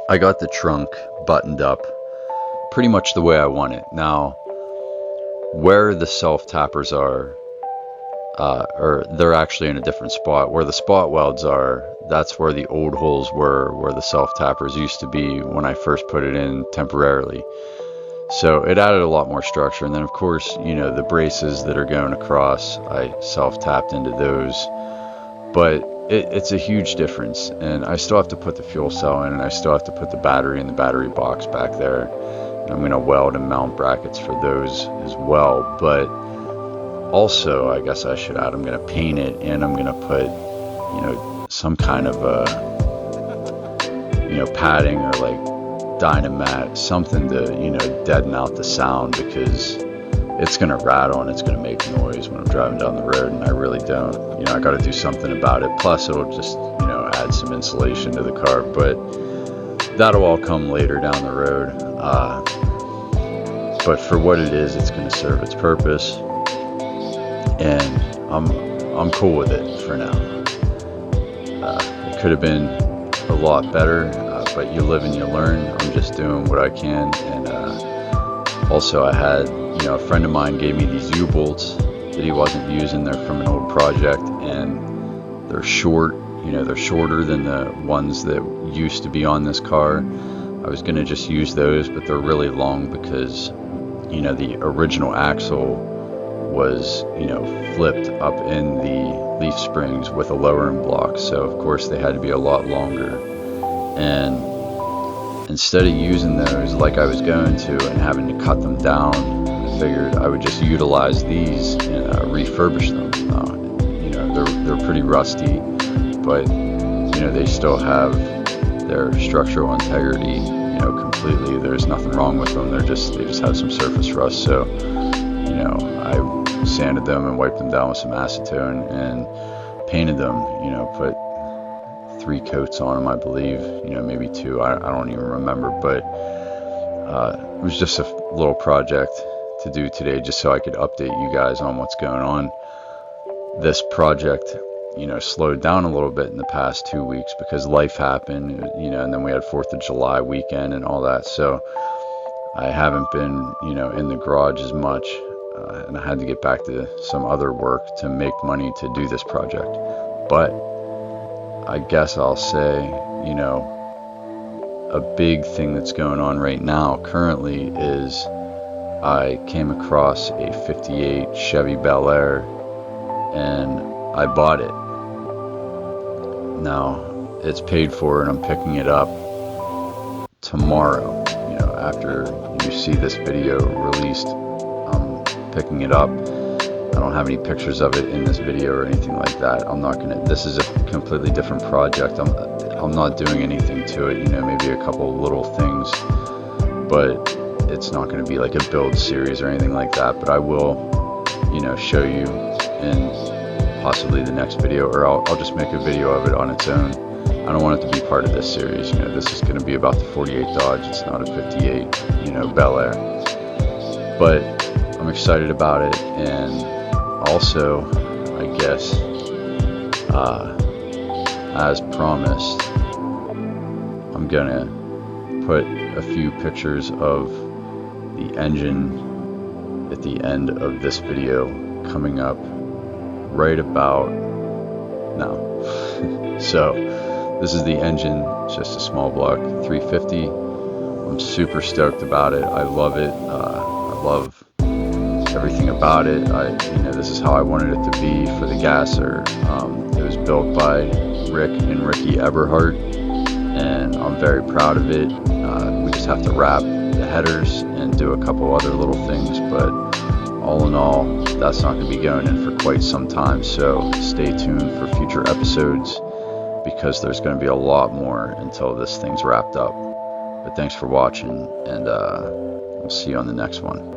I got the trunk buttoned up pretty much the way I want it. Now, where the self-tappers are, or they're actually in a different spot. Where the spot welds are, that's where the old holes were, where the self-tappers used to be when I first put it in temporarily. So it added a lot more structure. And then, of course, the braces that are going across, I self-tapped into those. But it's a huge difference. And I still have to put the fuel cell in, and I still have to put the battery in the battery box back there. And I'm going to weld and mount brackets for those as well. But also, I guess I should add, I'm going to paint it, and I'm going to put, some kind of padding or like Dynamat, something to, deaden out the sound, because it's going to rattle and it's going to make noise when I'm driving down the road, and I really don't. I got to do something about it. Plus, it'll just, add some insulation to the car, but that'll all come later down the road. But for what it is, it's going to serve its purpose, and I'm cool with it for now. It could have been a lot better, but you live and you learn. I'm just doing what I can. And also, I had, a friend of mine gave me these U-bolts that he wasn't using. They're from an old project, and they're short. They're shorter than the ones that used to be on this car. I was gonna just use those, but they're really long because, the original axle was, flipped up in the leaf springs with a lowering block. So of course they had to be a lot longer. And instead of using those like I was going to and having to cut them down, I figured I would just utilize these and refurbish them. They're pretty rusty, but they still have their structural integrity, completely. There's nothing wrong with them. They just have some surface rust. So I sanded them and wiped them down with some acetone and painted them. Put 3 coats on them, I believe. Maybe 2. I don't even remember. But it was just a little project to do today, just so I could update you guys on what's going on. This project, slowed down a little bit in the past 2 weeks because life happened, and then we had 4th of July weekend and all that. So I haven't been, in the garage as much, and I had to get back to some other work to make money to do this project. But I guess I'll say, a big thing that's going on right now currently is I came across a 58 Chevy Bel Air, and I bought it. Now it's paid for, and I'm picking it up tomorrow. After you see this video released, I'm picking it up. I don't have any pictures of it in this video or anything like that. This is a completely different project. I'm not doing anything to it, maybe a couple little things, but it's not going to be like a build series or anything like that. But I will, show you in possibly the next video, or I'll just make a video of it on its own. I don't want it to be part of this series. This is going to be about the 48 Dodge. It's not a 58, Bel Air. But I'm excited about it, and also, I guess, as promised, I'm gonna put a few pictures of the engine at the end of this video coming up right about now. So this is the engine. It's just a small block 350. I'm super stoked about it. I love it. I love everything about it. This is how I wanted it to be for the gasser. It was built by Rick and Ricky Eberhardt, and I'm very proud of it. We just have to wrap the headers and do a couple other little things, but all in all, that's not going to be going in for quite some time. So stay tuned for future episodes, because there's going to be a lot more until this thing's wrapped up. But thanks for watching, and we'll see you on the next one.